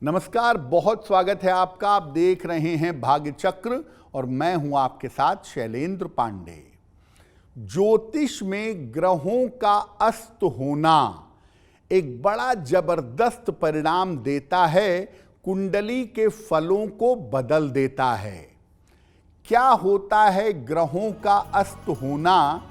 नमस्कार, बहुत स्वागत है आपका। आप देख रहे हैं भाग्य चक्र और मैं हूं आपके साथ शैलेंद्र पांडे। ज्योतिष में ग्रहों का अस्त होना एक बड़ा जबरदस्त परिणाम देता है, कुंडली के फलों को बदल देता है। क्या होता है ग्रहों का अस्त होना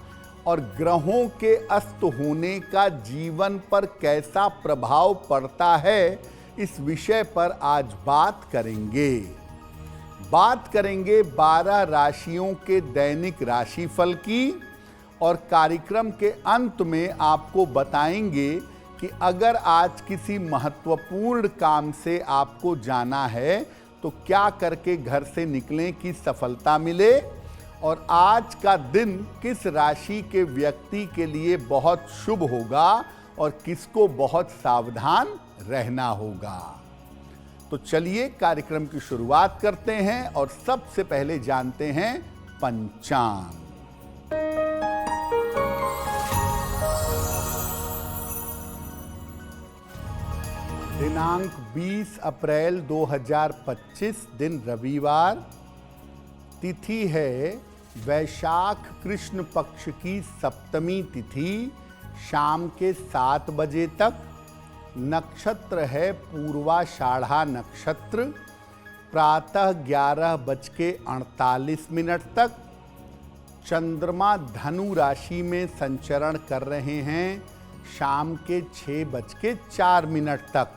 और ग्रहों के अस्त होने का जीवन पर कैसा प्रभाव पड़ता है, इस विषय पर आज बात करेंगे। 12 राशियों के दैनिक राशिफल की और कार्यक्रम के अंत में आपको बताएंगे कि अगर आज किसी महत्वपूर्ण काम से आपको जाना है तो क्या करके घर से निकलें कि सफलता मिले, और आज का दिन किस राशि के व्यक्ति के लिए बहुत शुभ होगा और किसको बहुत सावधान रहना होगा। तो चलिए कार्यक्रम की शुरुआत करते हैं और सबसे पहले जानते हैं पंचांग। दिनांक 20 अप्रैल 2025, दिन रविवार, तिथि है वैशाख कृष्ण पक्ष की सप्तमी तिथि, शाम के 7 बजे तक। नक्षत्र है पूर्वाषाढ़ा नक्षत्र, प्रातः 11:48 तक। चंद्रमा धनु राशि में संचरण कर रहे हैं, शाम के 6:04 तक।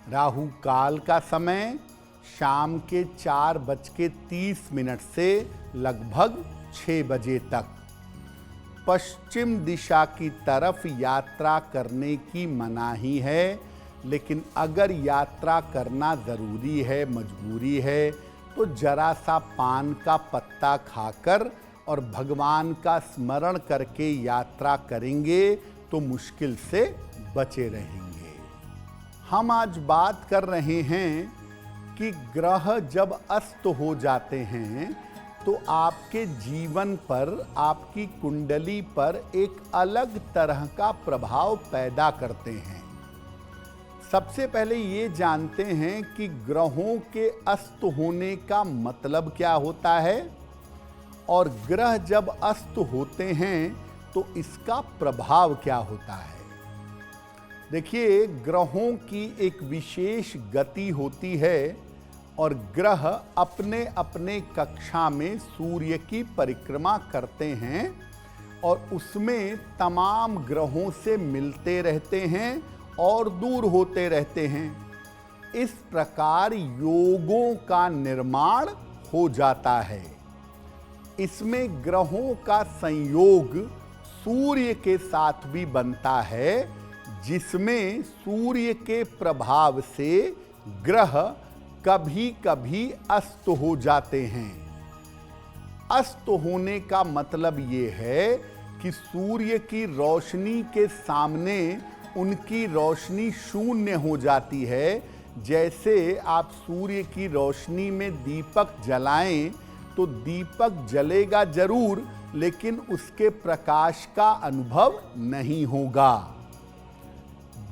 राहु काल का समय शाम के 4:30 से लगभग 6 बजे तक। पश्चिम दिशा की तरफ यात्रा करने की मनाही है, लेकिन अगर यात्रा करना ज़रूरी है, मजबूरी है, तो जरा सा पान का पत्ता खाकर और भगवान का स्मरण करके यात्रा करेंगे तो मुश्किल से बचे रहेंगे। हम आज बात कर रहे हैं कि ग्रह जब अस्त हो जाते हैं तो आपके जीवन पर, आपकी कुंडली पर एक अलग तरह का प्रभाव पैदा करते हैं। सबसे पहले ये जानते हैं कि ग्रहों के अस्त होने का मतलब क्या होता है और ग्रह जब अस्त होते हैं तो इसका प्रभाव क्या होता है। देखिए, ग्रहों की एक विशेष गति होती है और ग्रह अपने अपने कक्षा में सूर्य की परिक्रमा करते हैं और उसमें तमाम ग्रहों से मिलते रहते हैं और दूर होते रहते हैं। इस प्रकार योगों का निर्माण हो जाता है। इसमें ग्रहों का संयोग सूर्य के साथ भी बनता है, जिसमें सूर्य के प्रभाव से ग्रह कभी कभी अस्त हो जाते हैं। अस्त होने का मतलब ये है कि सूर्य की रोशनी के सामने उनकी रोशनी शून्य हो जाती है। जैसे आप सूर्य की रोशनी में दीपक जलाएं तो दीपक जलेगा जरूर, लेकिन उसके प्रकाश का अनुभव नहीं होगा।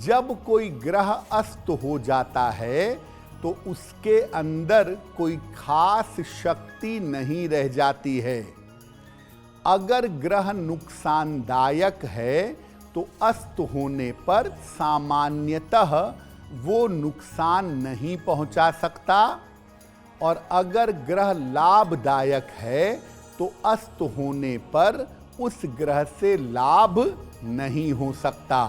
जब कोई ग्रह अस्त हो जाता है तो उसके अंदर कोई खास शक्ति नहीं रह जाती है। अगर ग्रह नुकसानदायक है तो अस्त होने पर सामान्यतः वो नुकसान नहीं पहुंचा सकता, और अगर ग्रह लाभदायक है तो अस्त होने पर उस ग्रह से लाभ नहीं हो सकता।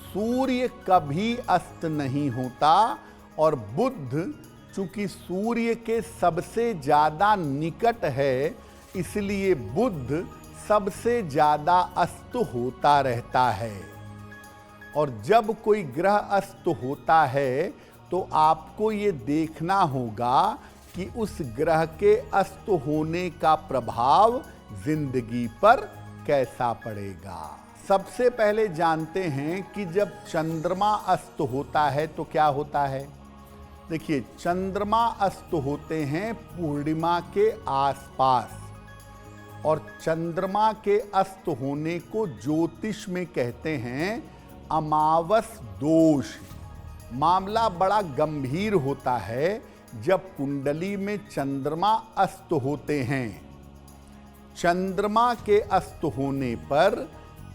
सूर्य कभी अस्त नहीं होता और बुध चूंकि सूर्य के सबसे ज़्यादा निकट है, इसलिए बुध सबसे ज़्यादा अस्त होता रहता है। और जब कोई ग्रह अस्त होता है तो आपको ये देखना होगा कि उस ग्रह के अस्त होने का प्रभाव जिंदगी पर कैसा पड़ेगा। सबसे पहले जानते हैं कि जब चंद्रमा अस्त होता है तो क्या होता है। देखिए, चंद्रमा अस्त होते हैं पूर्णिमा के आसपास, और चंद्रमा के अस्त होने को ज्योतिष में कहते हैं अमावस दोष। मामला बड़ा गंभीर होता है जब कुंडली में चंद्रमा अस्त होते हैं। चंद्रमा के अस्त होने पर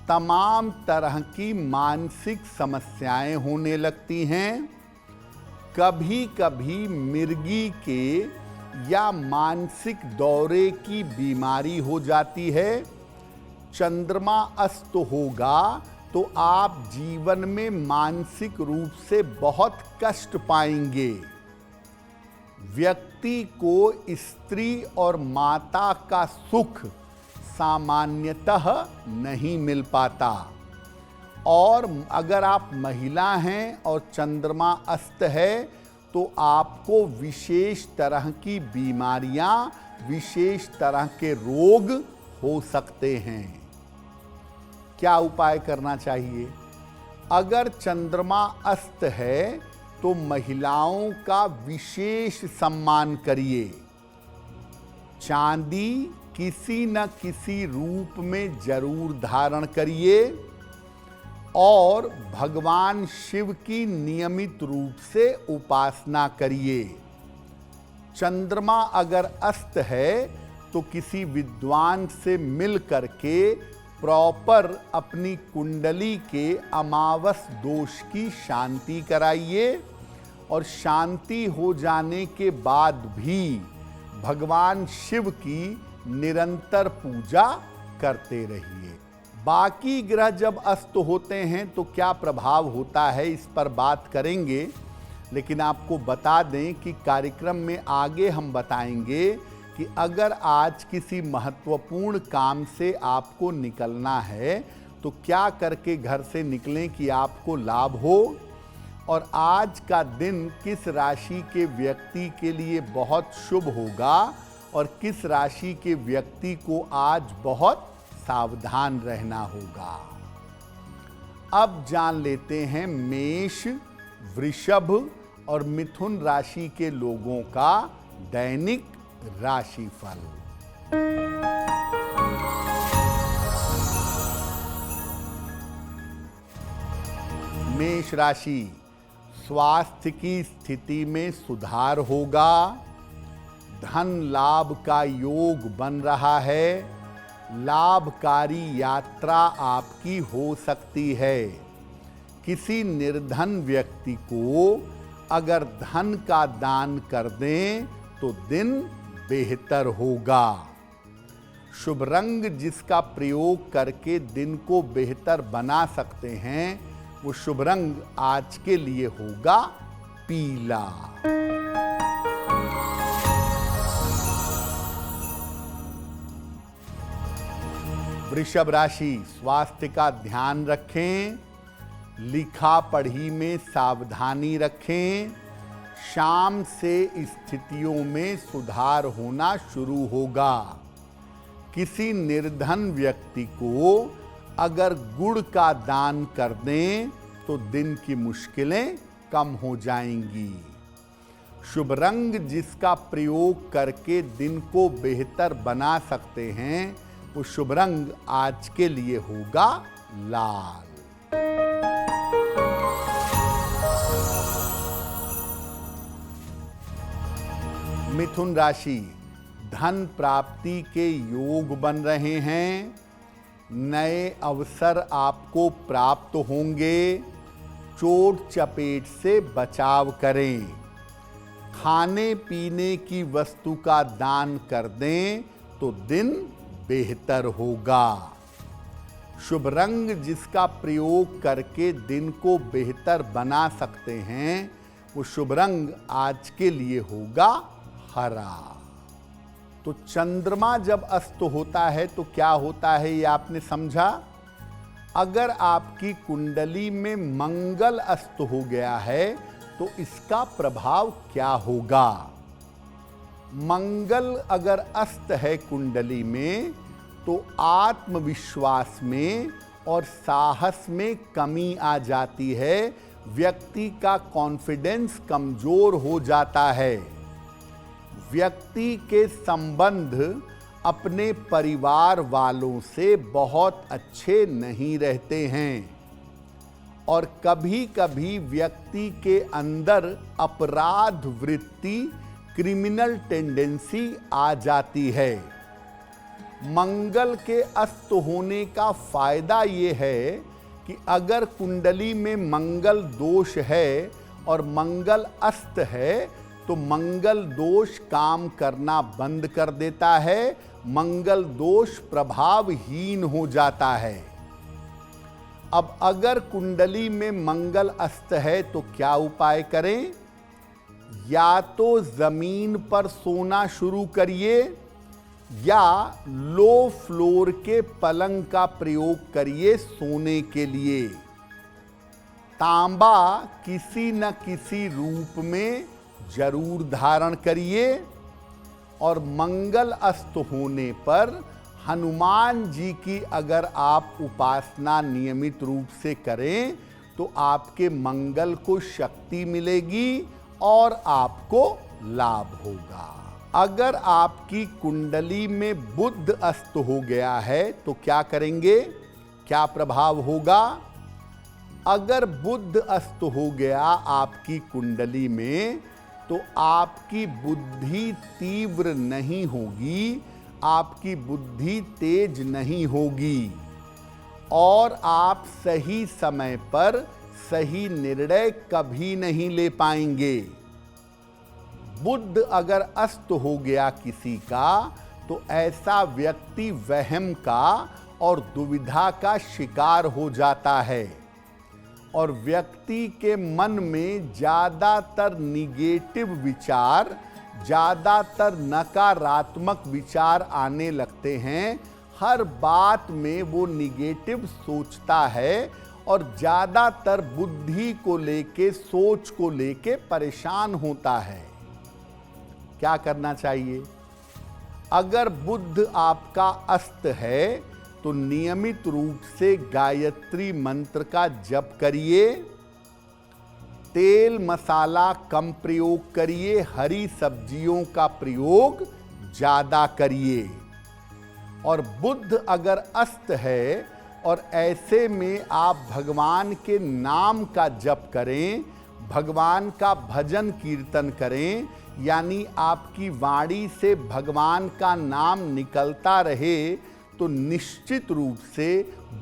तमाम तरह की मानसिक समस्याएं होने लगती हैं। कभी कभी मिर्गी के या मानसिक दौरे की बीमारी हो जाती है। चंद्रमा अस्त होगा तो आप जीवन में मानसिक रूप से बहुत कष्ट पाएंगे। व्यक्ति को स्त्री और माता का सुख सामान्यतः नहीं मिल पाता, और अगर आप महिला हैं और चंद्रमा अस्त है तो आपको विशेष तरह की बीमारियां, विशेष तरह के रोग हो सकते हैं। क्या उपाय करना चाहिए? अगर चंद्रमा अस्त है तो महिलाओं का विशेष सम्मान करिए। चांदी किसी न किसी रूप में जरूर धारण करिए और भगवान शिव की नियमित रूप से उपासना करिए। चंद्रमा अगर अस्त है तो किसी विद्वान से मिल करके प्रॉपर अपनी कुंडली के अमावस दोष की शांति कराइए, और शांति हो जाने के बाद भी भगवान शिव की निरंतर पूजा करते रहिए। बाकी ग्रह जब अस्त होते हैं तो क्या प्रभाव होता है, इस पर बात करेंगे, लेकिन आपको बता दें कि कार्यक्रम में आगे हम बताएंगे कि अगर आज किसी महत्वपूर्ण काम से आपको निकलना है तो क्या करके घर से निकलें कि आपको लाभ हो, और आज का दिन किस राशि के व्यक्ति के लिए बहुत शुभ होगा और किस राशि के व्यक्ति को आज बहुत सावधान रहना होगा। अब जान लेते हैं मेष, वृषभ और मिथुन राशि के लोगों का दैनिक राशिफल। मेष राशि, स्वास्थ्य की स्थिति में सुधार होगा। धन लाभ का योग बन रहा है। लाभकारी यात्रा आपकी हो सकती है। किसी निर्धन व्यक्ति को अगर धन का दान कर दें तो दिन बेहतर होगा। शुभ रंग जिसका प्रयोग करके दिन को बेहतर बना सकते हैं वो शुभ रंग आज के लिए होगा पीला। वृषभ राशि, स्वास्थ्य का ध्यान रखें। लिखा पढ़ी में सावधानी रखें। शाम से स्थितियों में सुधार होना शुरू होगा। किसी निर्धन व्यक्ति को अगर गुड़ का दान कर दें तो दिन की मुश्किलें कम हो जाएंगी। शुभ रंग जिसका प्रयोग करके दिन को बेहतर बना सकते हैं वो शुभ रंग आज के लिए होगा लाल। मिथुन राशि, धन प्राप्ति के योग बन रहे हैं। नए अवसर आपको प्राप्त होंगे। चोट चपेट से बचाव करें। खाने पीने की वस्तु का दान कर दें तो दिन बेहतर होगा। शुभ रंग जिसका प्रयोग करके दिन को बेहतर बना सकते हैं वो शुभ रंग आज के लिए होगा हरा। तो चंद्रमा जब अस्त होता है तो क्या होता है ये आपने समझा। अगर आपकी कुंडली में मंगल अस्त हो गया है तो इसका प्रभाव क्या होगा। मंगल अगर अस्त है कुंडली में तो आत्मविश्वास में और साहस में कमी आ जाती है। व्यक्ति का कॉन्फिडेंस कमजोर हो जाता है। व्यक्ति के संबंध अपने परिवार वालों से बहुत अच्छे नहीं रहते हैं और कभी कभी व्यक्ति के अंदर अपराध वृत्ति, क्रिमिनल टेंडेंसी आ जाती है। मंगल के अस्त होने का फायदा ये है कि अगर कुंडली में मंगल दोष है और मंगल अस्त है तो मंगल दोष काम करना बंद कर देता है, मंगल दोष प्रभावहीन हो जाता है। अब अगर कुंडली में मंगल अस्त है तो क्या उपाय करें? या तो जमीन पर सोना शुरू करिए या लो फ्लोर के पलंग का प्रयोग करिए सोने के लिए। तांबा किसी न किसी रूप में जरूर धारण करिए और मंगल अस्त होने पर हनुमान जी की अगर आप उपासना नियमित रूप से करें तो आपके मंगल को शक्ति मिलेगी और आपको लाभ होगा। अगर आपकी कुंडली में बुध अस्त हो गया है तो क्या करेंगे, क्या प्रभाव होगा? अगर बुध अस्त हो गया आपकी कुंडली में तो आपकी बुद्धि तीव्र नहीं होगी, आपकी बुद्धि तेज नहीं होगी और आप सही समय पर सही निर्णय कभी नहीं ले पाएंगे। बुध अगर अस्त हो गया किसी का तो ऐसा व्यक्ति वहम का और दुविधा का शिकार हो जाता है और व्यक्ति के मन में ज़्यादातर निगेटिव विचार, ज़्यादातर नकारात्मक विचार आने लगते हैं। हर बात में वो निगेटिव सोचता है और ज़्यादातर बुद्धि को लेके, सोच को लेके परेशान होता है। क्या करना चाहिए? अगर बुध आपका अस्त है तो नियमित रूप से गायत्री मंत्र का जप करिए, तेल मसाला कम प्रयोग करिए, हरी सब्जियों का प्रयोग ज़्यादा करिए। और बुध अगर अस्त है और ऐसे में आप भगवान के नाम का जप करें, भगवान का भजन कीर्तन करें, यानी आपकी वाणी से भगवान का नाम निकलता रहे तो निश्चित रूप से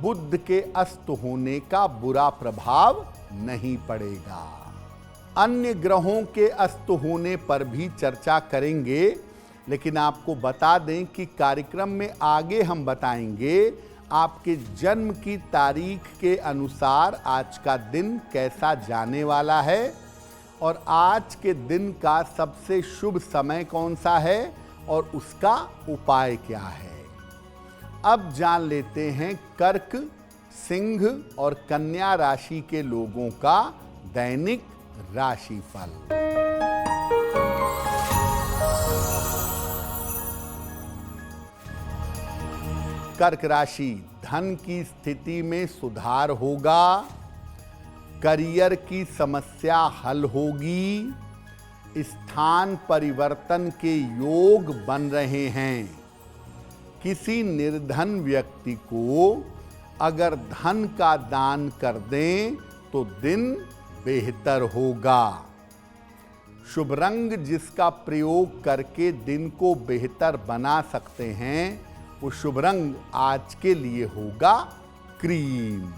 बुध के अस्त होने का बुरा प्रभाव नहीं पड़ेगा। अन्य ग्रहों के अस्त होने पर भी चर्चा करेंगे, लेकिन आपको बता दें कि कार्यक्रम में आगे हम बताएंगे आपके जन्म की तारीख के अनुसार आज का दिन कैसा जाने वाला है और आज के दिन का सबसे शुभ समय कौन सा है और उसका उपाय क्या है। अब जान लेते हैं कर्क, सिंह और कन्या राशि के लोगों का दैनिक राशिफल। कर्क राशि, धन की स्थिति में सुधार होगा, करियर की समस्या हल होगी, स्थान परिवर्तन के योग बन रहे हैं। किसी निर्धन व्यक्ति को अगर धन का दान कर दें तो दिन बेहतर होगा। शुभ रंग जिसका प्रयोग करके दिन को बेहतर बना सकते हैं वो शुभ रंग आज के लिए होगा क्रीम।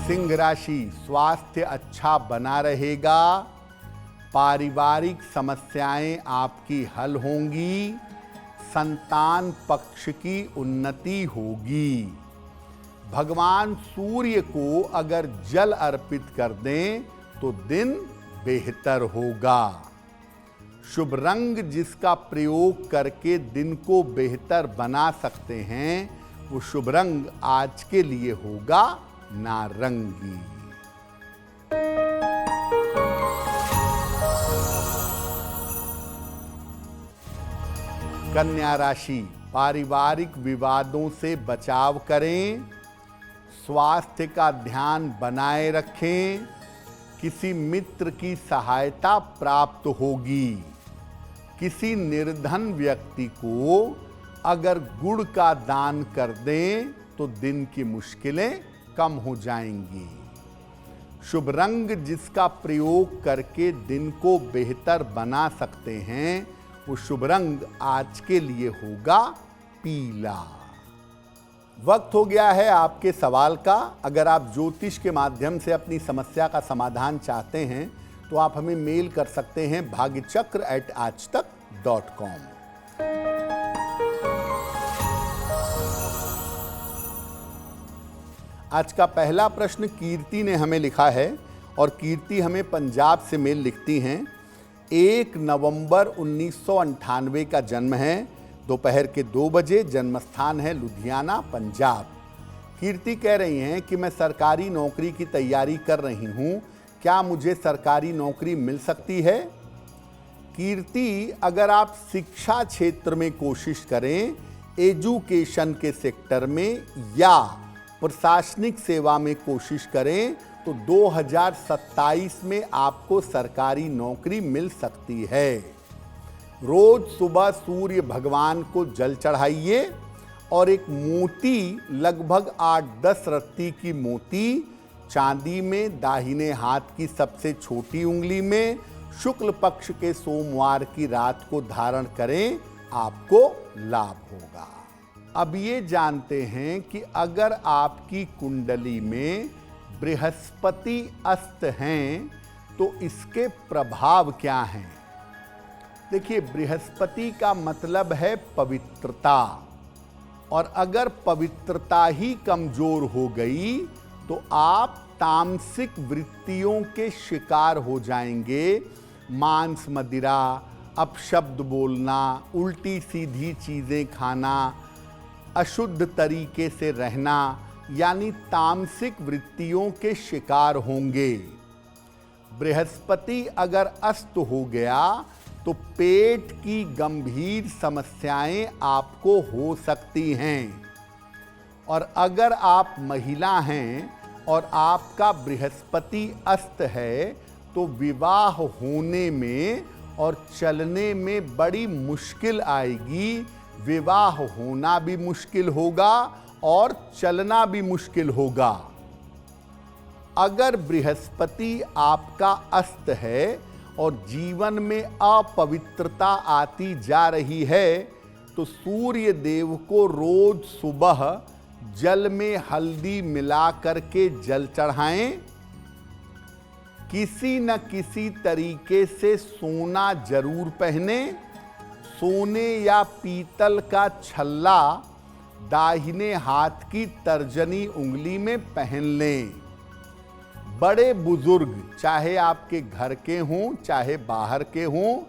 सिंह राशि, स्वास्थ्य अच्छा बना रहेगा, पारिवारिक समस्याएं आपकी हल होंगी, संतान पक्ष की उन्नति होगी। भगवान सूर्य को अगर जल अर्पित कर दें तो दिन बेहतर होगा। शुभ रंग जिसका प्रयोग करके दिन को बेहतर बना सकते हैं वो शुभ रंग आज के लिए होगा नारंगी। कन्या राशि, पारिवारिक विवादों से बचाव करें, स्वास्थ्य का ध्यान बनाए रखें, किसी मित्र की सहायता प्राप्त होगी। किसी निर्धन व्यक्ति को अगर गुड़ का दान कर दें तो दिन की मुश्किलें कम हो जाएंगी। शुभ रंग जिसका प्रयोग करके दिन को बेहतर बना सकते हैं, वो शुभ रंग आज के लिए होगा पीला। वक्त हो गया है आपके सवाल का। अगर आप ज्योतिष के माध्यम से अपनी समस्या का समाधान चाहते हैं तो आप हमें मेल कर सकते हैं bhagyachakra@aajtak.com। आज का पहला प्रश्न कीर्ति ने हमें लिखा है और कीर्ति हमें पंजाब से मेल लिखती हैं। 1 नवंबर 1998 का जन्म है, दोपहर के 2 बजे, जन्म स्थान है लुधियाना, पंजाब। कीर्ति कह रही हैं कि मैं सरकारी नौकरी की तैयारी कर रही हूं, क्या मुझे सरकारी नौकरी मिल सकती है? कीर्ति, अगर आप शिक्षा क्षेत्र में कोशिश करें, एजुकेशन के सेक्टर में या प्रशासनिक सेवा में कोशिश करें तो 2027 में आपको सरकारी नौकरी मिल सकती है। रोज सुबह सूर्य भगवान को जल चढ़ाइए और एक मोती, लगभग 8-10 रत्ती की मोती, चांदी में दाहिने हाथ की सबसे छोटी उंगली में शुक्ल पक्ष के सोमवार की रात को धारण करें, आपको लाभ होगा। अब ये जानते हैं कि अगर आपकी कुंडली में बृहस्पति अस्त हैं तो इसके प्रभाव क्या हैं। देखिए, बृहस्पति का मतलब है पवित्रता, और अगर पवित्रता ही कमजोर हो गई तो आप तामसिक वृत्तियों के शिकार हो जाएंगे। मांस मदिरा, अपशब्द बोलना, उल्टी सीधी चीजें खाना, अशुद्ध तरीके से रहना, यानी तामसिक वृत्तियों के शिकार होंगे। बृहस्पति अगर अस्त हो गया तो पेट की गंभीर समस्याएं आपको हो सकती हैं। और अगर आप महिला हैं और आपका बृहस्पति अस्त है तो विवाह होने में और चलने में बड़ी मुश्किल आएगी। विवाह होना भी मुश्किल होगा और चलना भी मुश्किल होगा। अगर बृहस्पति आपका अस्त है और जीवन में अपवित्रता आती जा रही है तो सूर्य देव को रोज सुबह जल में हल्दी मिला करके जल चढ़ाएं। किसी न किसी तरीके से सोना जरूर पहने। सोने या पीतल का छल्ला दाहिने हाथ की तर्जनी उंगली में पहन लें। बड़े बुजुर्ग, चाहे आपके घर के हों चाहे बाहर के हों,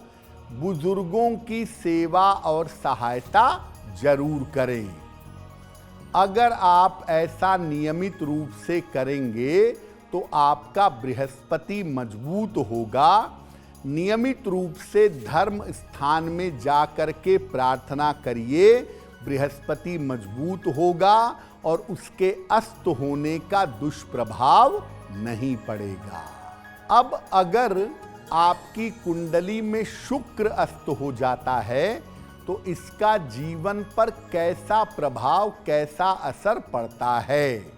बुजुर्गों की सेवा और सहायता जरूर करें। अगर आप ऐसा नियमित रूप से करेंगे तो आपका बृहस्पति मजबूत होगा। नियमित रूप से धर्म स्थान में जाकर के प्रार्थना करिए, बृहस्पति मजबूत होगा और उसके अस्त होने का दुष्प्रभाव नहीं पड़ेगा। अब अगर आपकी कुंडली में शुक्र अस्त हो जाता है तो इसका जीवन पर कैसा प्रभाव, कैसा असर पड़ता है।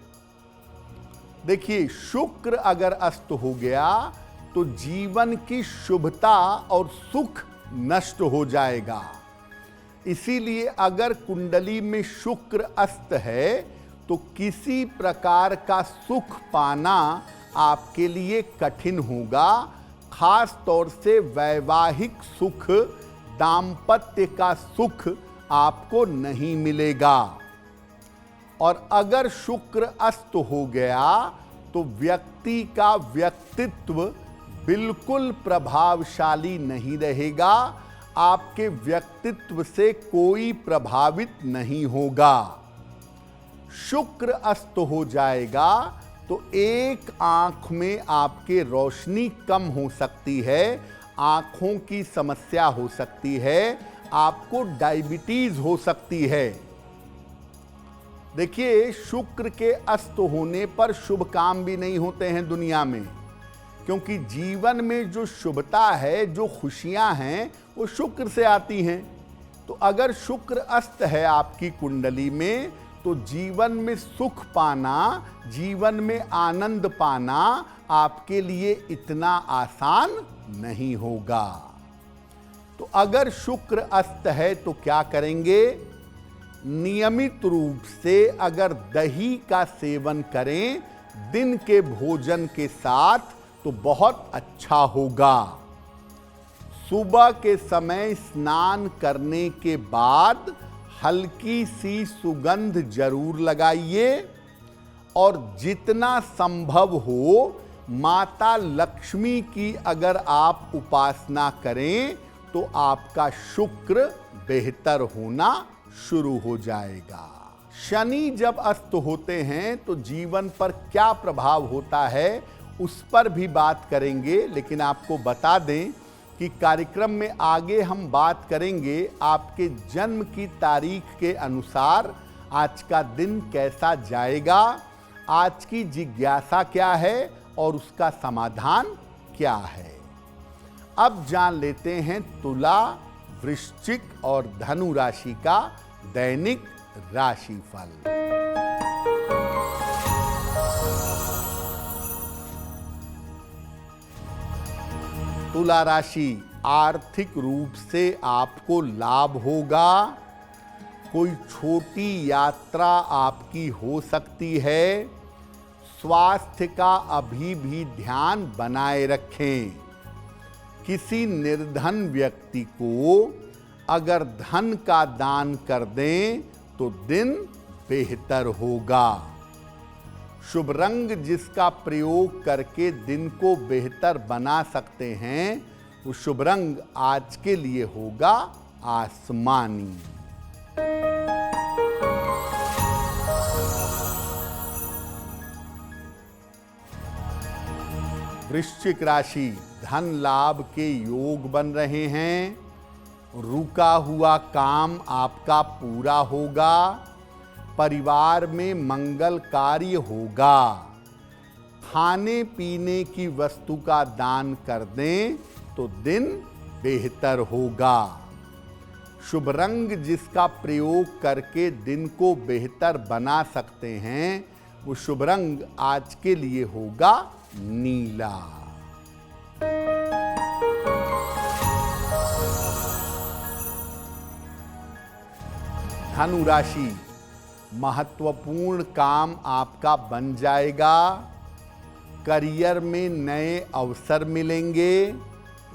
देखिए, शुक्र अगर अस्त हो गया तो जीवन की शुभता और सुख नष्ट हो जाएगा। इसीलिए अगर कुंडली में शुक्र अस्त है तो किसी प्रकार का सुख पाना आपके लिए कठिन होगा। खास तौर से वैवाहिक सुख, दाम्पत्य का सुख आपको नहीं मिलेगा। और अगर शुक्र अस्त हो गया तो व्यक्ति का व्यक्तित्व बिल्कुल प्रभावशाली नहीं रहेगा। आपके व्यक्तित्व से कोई प्रभावित नहीं होगा। शुक्र अस्त हो जाएगा तो एक आंख में आपके रोशनी कम हो सकती है, आंखों की समस्या हो सकती है, आपको डायबिटीज हो सकती है। देखिए, शुक्र के अस्त होने पर शुभ काम भी नहीं होते हैं दुनिया में, क्योंकि जीवन में जो शुभता है, जो खुशियां हैं, वो शुक्र से आती हैं। तो अगर शुक्र अस्त है आपकी कुंडली में, तो जीवन में सुख पाना, जीवन में आनंद पाना आपके लिए इतना आसान नहीं होगा। तो अगर शुक्र अस्त है तो क्या करेंगे? नियमित रूप से अगर दही का सेवन करें दिन के भोजन के साथ तो बहुत अच्छा होगा। सुबह के समय स्नान करने के बाद हल्की सी सुगंध जरूर लगाइए और जितना संभव हो माता लक्ष्मी की अगर आप उपासना करें तो आपका शुक्र बेहतर होना शुरू हो जाएगा। शनि जब अस्त होते हैं तो जीवन पर क्या प्रभाव होता है उस पर भी बात करेंगे, लेकिन आपको बता दें कि कार्यक्रम में आगे हम बात करेंगे आपके जन्म की तारीख के अनुसार आज का दिन कैसा जाएगा, आज की जिज्ञासा क्या है और उसका समाधान क्या है। अब जान लेते हैं तुला, वृश्चिक और धनु राशि का दैनिक राशिफल। तुला राशि, आर्थिक रूप से आपको लाभ होगा। कोई छोटी यात्रा आपकी हो सकती है। स्वास्थ्य का अभी भी ध्यान बनाए रखें। किसी निर्धन व्यक्ति को अगर धन का दान कर दें तो दिन बेहतर होगा। शुभ रंग जिसका प्रयोग करके दिन को बेहतर बना सकते हैं वो शुभ रंग आज के लिए होगा आसमानी। वृश्चिक राशि, धन लाभ के योग बन रहे हैं। रुका हुआ काम आपका पूरा होगा। परिवार में मंगल कार्य होगा। खाने पीने की वस्तु का दान कर दें तो दिन बेहतर होगा। शुभ रंग जिसका प्रयोग करके दिन को बेहतर बना सकते हैं वो शुभ रंग आज के लिए होगा नीला। धनु राशि, महत्वपूर्ण काम आपका बन जाएगा। करियर में नए अवसर मिलेंगे।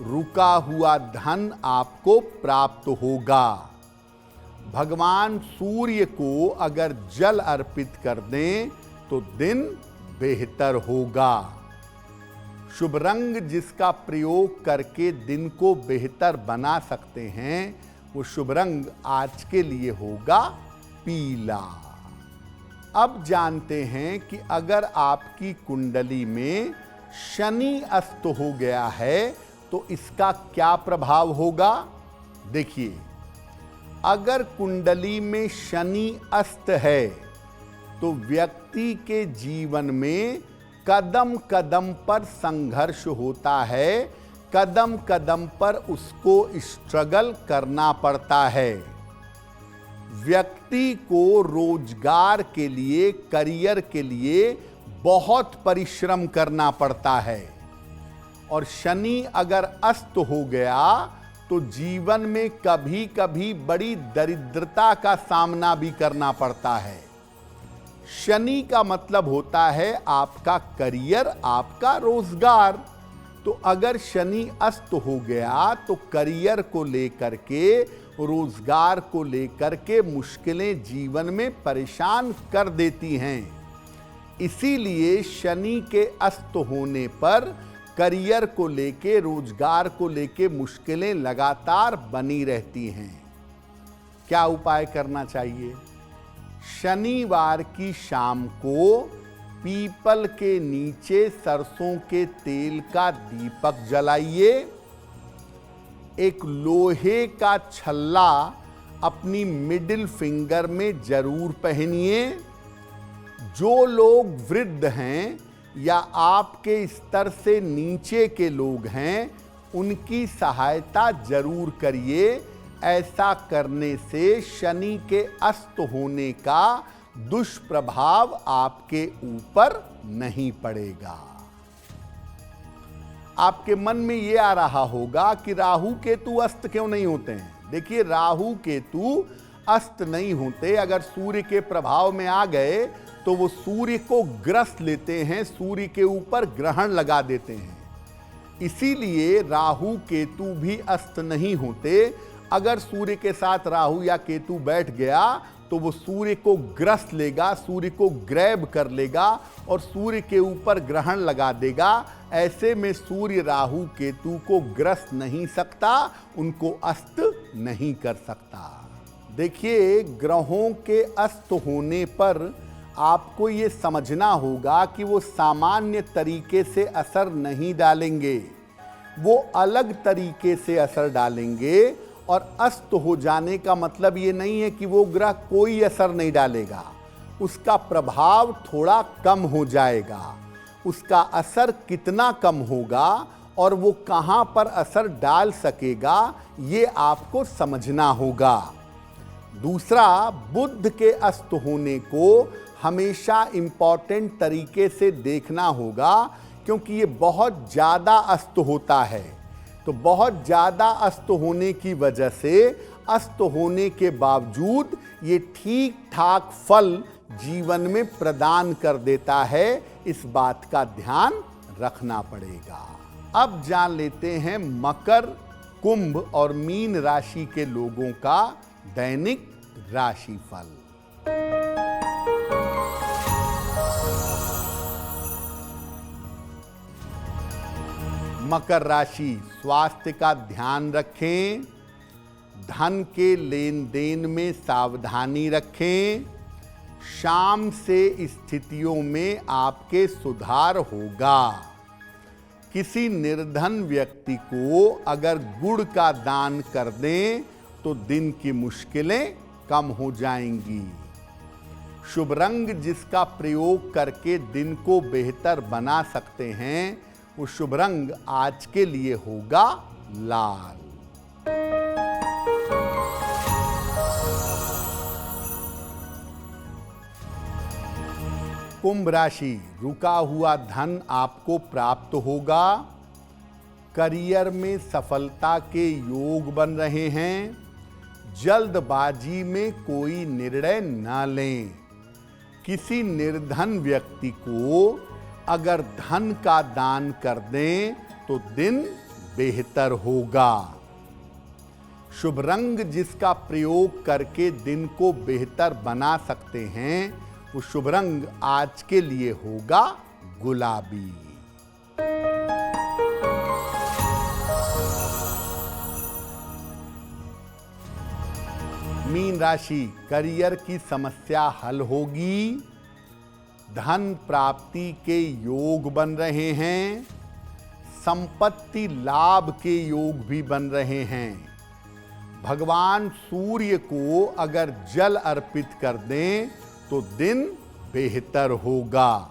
रुका हुआ धन आपको प्राप्त होगा। भगवान सूर्य को अगर जल अर्पित कर दें तो दिन बेहतर होगा। शुभ रंग जिसका प्रयोग करके दिन को बेहतर बना सकते हैं वो शुभ रंग आज के लिए होगा पीला। अब जानते हैं कि अगर आपकी कुंडली में शनि अस्त हो गया है तो इसका क्या प्रभाव होगा। देखिए, अगर कुंडली में शनि अस्त है तो व्यक्ति के जीवन में कदम कदम पर संघर्ष होता है। कदम कदम पर उसको स्ट्रगल करना पड़ता है। व्यक्ति को रोजगार के लिए, करियर के लिए बहुत परिश्रम करना पड़ता है। और शनि अगर अस्त हो गया तो जीवन में कभी कभी बड़ी दरिद्रता का सामना भी करना पड़ता है। शनि का मतलब होता है आपका करियर, आपका रोजगार। तो अगर शनि अस्त हो गया तो करियर को लेकर के, रोजगार को लेकर के मुश्किलें जीवन में परेशान कर देती हैं। इसीलिए शनि के अस्त होने पर करियर को लेके, रोजगार को लेके मुश्किलें लगातार बनी रहती हैं। क्या उपाय करना चाहिए? शनिवार की शाम को पीपल के नीचे सरसों के तेल का दीपक जलाइए। एक लोहे का छल्ला अपनी मिडिल फिंगर में जरूर पहनिए। जो लोग वृद्ध हैं या आपके स्तर से नीचे के लोग हैं उनकी सहायता जरूर करिए ऐसा करने से शनि के अस्त होने का दुष्प्रभाव आपके ऊपर नहीं पड़ेगा। आपके मन में यह आ रहा होगा कि राहु केतु अस्त क्यों नहीं होते हैं। देखिए, राहु केतु अस्त नहीं होते। अगर सूर्य के प्रभाव में आ गए तो वो सूर्य को ग्रस्त लेते हैं, सूर्य के ऊपर ग्रहण लगा देते हैं। इसीलिए राहु केतु भी अस्त नहीं होते। अगर सूर्य के साथ राहु या केतु बैठ गया तो वो सूर्य को ग्रस्त लेगा, सूर्य को ग्रैब कर लेगा और सूर्य के ऊपर ग्रहण लगा देगा। ऐसे में सूर्य राहु केतु को ग्रस्त नहीं सकता, उनको अस्त नहीं कर सकता। देखिए, ग्रहों के अस्त होने पर आपको ये समझना होगा कि वो सामान्य तरीके से असर नहीं डालेंगे, वो अलग तरीके से असर डालेंगे। और अस्त हो जाने का मतलब ये नहीं है कि वो ग्रह कोई असर नहीं डालेगा, उसका प्रभाव थोड़ा कम हो जाएगा। उसका असर कितना कम होगा और वो कहाँ पर असर डाल सकेगा, ये आपको समझना होगा। दूसरा, बुध के अस्त होने को हमेशा इंपॉर्टेंट तरीके से देखना होगा, क्योंकि ये बहुत ज़्यादा अस्त होता है। तो बहुत ज़्यादा अस्त होने की वजह से अस्त होने के बावजूद ये ठीक ठाक फल जीवन में प्रदान कर देता है। इस बात का ध्यान रखना पड़ेगा। अब जान लेते हैं मकर, कुंभ और मीन राशि के लोगों का दैनिक राशिफल। मकर राशि, स्वास्थ्य का ध्यान रखें, धन के लेन देन में सावधानी रखें। शाम से स्थितियों में आपके सुधार होगा। किसी निर्धन व्यक्ति को अगर गुड़ का दान कर दें तो दिन की मुश्किलें कम हो जाएंगी। शुभ रंग जिसका प्रयोग करके दिन को बेहतर बना सकते हैं, वो शुभ रंग आज के लिए होगा लाल। कुंभ राशि, रुका हुआ धन आपको प्राप्त होगा। करियर में सफलता के योग बन रहे हैं। जल्दबाजी में कोई निर्णय न लें। किसी निर्धन व्यक्ति को अगर धन का दान कर दें तो दिन बेहतर होगा। शुभ रंग जिसका प्रयोग करके दिन को बेहतर बना सकते हैं, वो शुभ रंग आज के लिए होगा गुलाबी। मीन राशि, करियर की समस्या हल होगी। धन प्राप्ति के योग बन रहे हैं। संपत्ति लाभ के योग भी बन रहे हैं। भगवान सूर्य को अगर जल अर्पित कर दें तो दिन बेहतर होगा।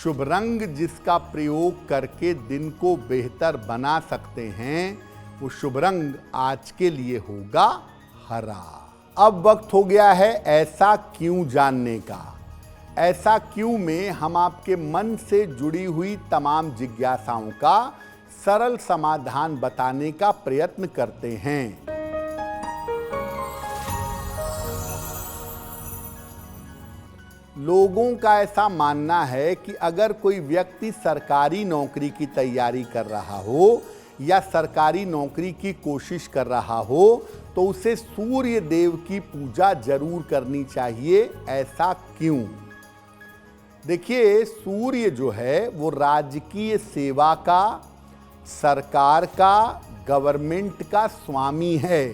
शुभ रंग जिसका प्रयोग करके दिन को बेहतर बना सकते हैं, वो शुभ रंग आज के लिए होगा हरा। अब वक्त हो गया है ऐसा क्यों जानने का। ऐसा क्यों में हम आपके मन से जुड़ी हुई तमाम जिज्ञासाओं का सरल समाधान बताने का प्रयत्न करते हैं। लोगों का ऐसा मानना है कि अगर कोई व्यक्ति सरकारी नौकरी की तैयारी कर रहा हो या सरकारी नौकरी की कोशिश कर रहा हो तो उसे सूर्य देव की पूजा जरूर करनी चाहिए। ऐसा क्यों? देखिए, सूर्य जो है वो राजकीय सेवा का, सरकार का, गवर्नमेंट का स्वामी है।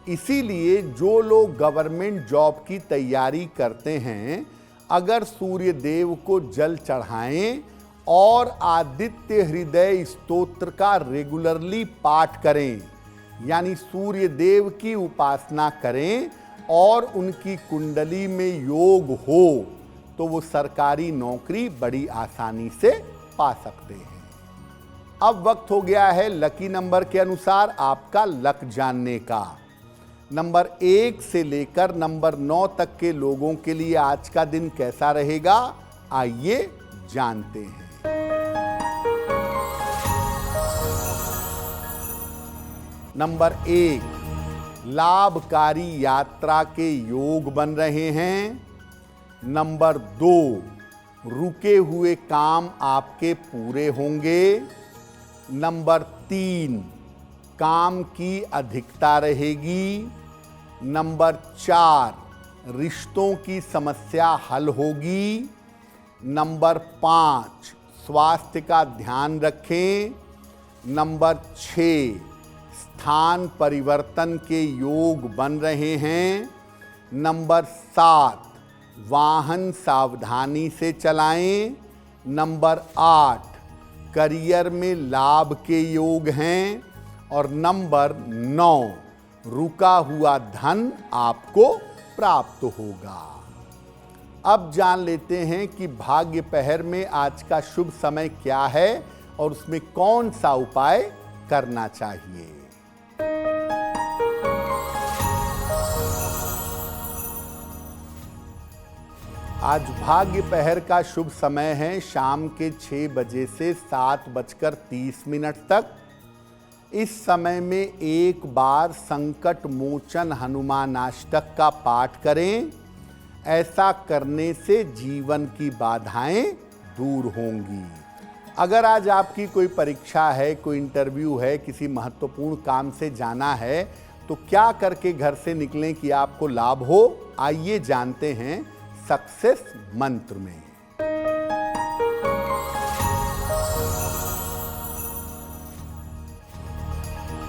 इसीलिए जो लोग गवर्नमेंट जॉब की तैयारी करते हैं, अगर सूर्य देव को जल चढ़ाएं और आदित्य हृदय स्तोत्र का रेगुलरली पाठ करें, यानी सूर्य देव की उपासना करें और उनकी कुंडली में योग हो, तो वो सरकारी नौकरी बड़ी आसानी से पा सकते हैं। अब वक्त हो गया है लकी नंबर के अनुसार आपका लक जानने का। नंबर 1 से लेकर नंबर 9 तक के लोगों के लिए आज का दिन कैसा रहेगा, आइए जानते हैं। नंबर 1, लाभकारी यात्रा के योग बन रहे हैं। नंबर 2, रुके हुए काम आपके पूरे होंगे। नंबर 3, काम की अधिकता रहेगी। नंबर 4, रिश्तों की समस्या हल होगी। नंबर 5, स्वास्थ्य का ध्यान रखें। नंबर 6, स्थान परिवर्तन के योग बन रहे हैं। नंबर 7, वाहन सावधानी से चलाएं। नंबर 8, करियर में लाभ के योग हैं। और नंबर 9, रुका हुआ धन आपको प्राप्त होगा। अब जान लेते हैं कि भाग्य पहर में आज का शुभ समय क्या है और उसमें कौन सा उपाय करना चाहिए। आज भाग्य पहर का शुभ समय है शाम के 6 बजे से 7:30 तक। इस समय में एक बार संकट मोचन हनुमानाष्टक का पाठ करें। ऐसा करने से जीवन की बाधाएं दूर होंगी। अगर आज आपकी कोई परीक्षा है, कोई इंटरव्यू है, किसी महत्वपूर्ण काम से जाना है, तो क्या करके घर से निकलें कि आपको लाभ हो, आइए जानते हैं सक्सेस मंत्र में।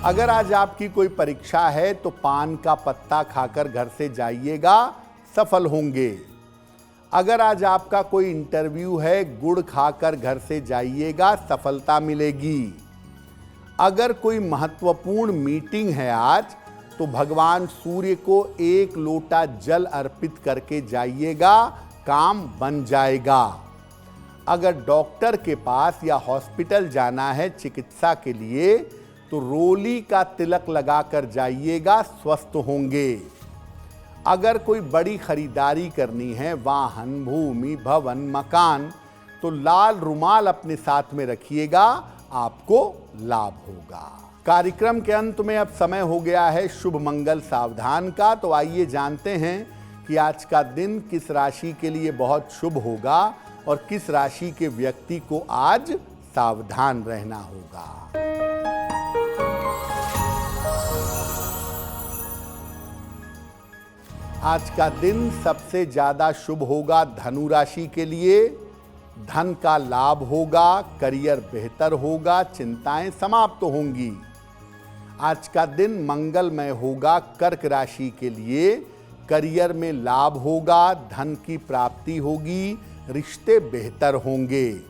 अगर आज आपकी कोई परीक्षा है तो पान का पत्ता खाकर घर से जाइएगा, सफल होंगे। अगर आज आपका कोई इंटरव्यू है, गुड़ खाकर घर से जाइएगा, सफलता मिलेगी। अगर कोई महत्वपूर्ण मीटिंग है आज, तो भगवान सूर्य को 1 लोटा जल अर्पित करके जाइएगा, काम बन जाएगा। अगर डॉक्टर के पास या हॉस्पिटल जाना है चिकित्सा के लिए, तो रोली का तिलक लगाकर जाइएगा, स्वस्थ होंगे। अगर कोई बड़ी खरीदारी करनी है, वाहन, भूमि, भवन, मकान, तो लाल रुमाल अपने साथ में रखिएगा, आपको लाभ होगा। कार्यक्रम के अंत में अब समय हो गया है शुभ मंगल सावधान का। तो आइए जानते हैं कि आज का दिन किस राशि के लिए बहुत शुभ होगा और किस राशि के व्यक्ति को आज सावधान रहना होगा। आज का दिन सबसे ज्यादा शुभ होगा धनु राशि के लिए। धन का लाभ होगा, करियर बेहतर होगा, चिंताएं समाप्त होंगी। आज का दिन मंगलमय होगा कर्क राशि के लिए। करियर में लाभ होगा, धन की प्राप्ति होगी, रिश्ते बेहतर होंगे।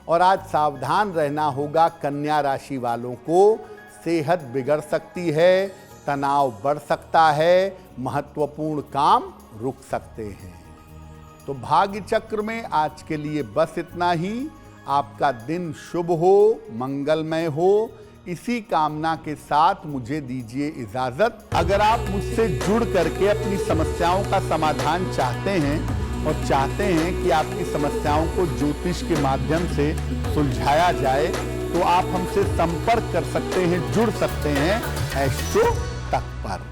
और आज सावधान रहना होगा कन्या राशि वालों को। सेहत बिगड़ सकती है, तनाव बढ़ सकता है, महत्वपूर्ण काम रुक सकते हैं। तो भाग्य चक्र में आज के लिए बस इतना ही। आपका दिन शुभ हो, मंगलमय हो, इसी कामना के साथ मुझे दीजिए इजाजत। अगर आप मुझसे जुड़ करके अपनी समस्याओं का समाधान चाहते हैं और चाहते हैं कि आपकी समस्याओं को ज्योतिष के माध्यम से सुलझाया जाए, तो आप हमसे संपर्क कर सकते हैं, जुड़ सकते हैं एस्ट्रो तक पर।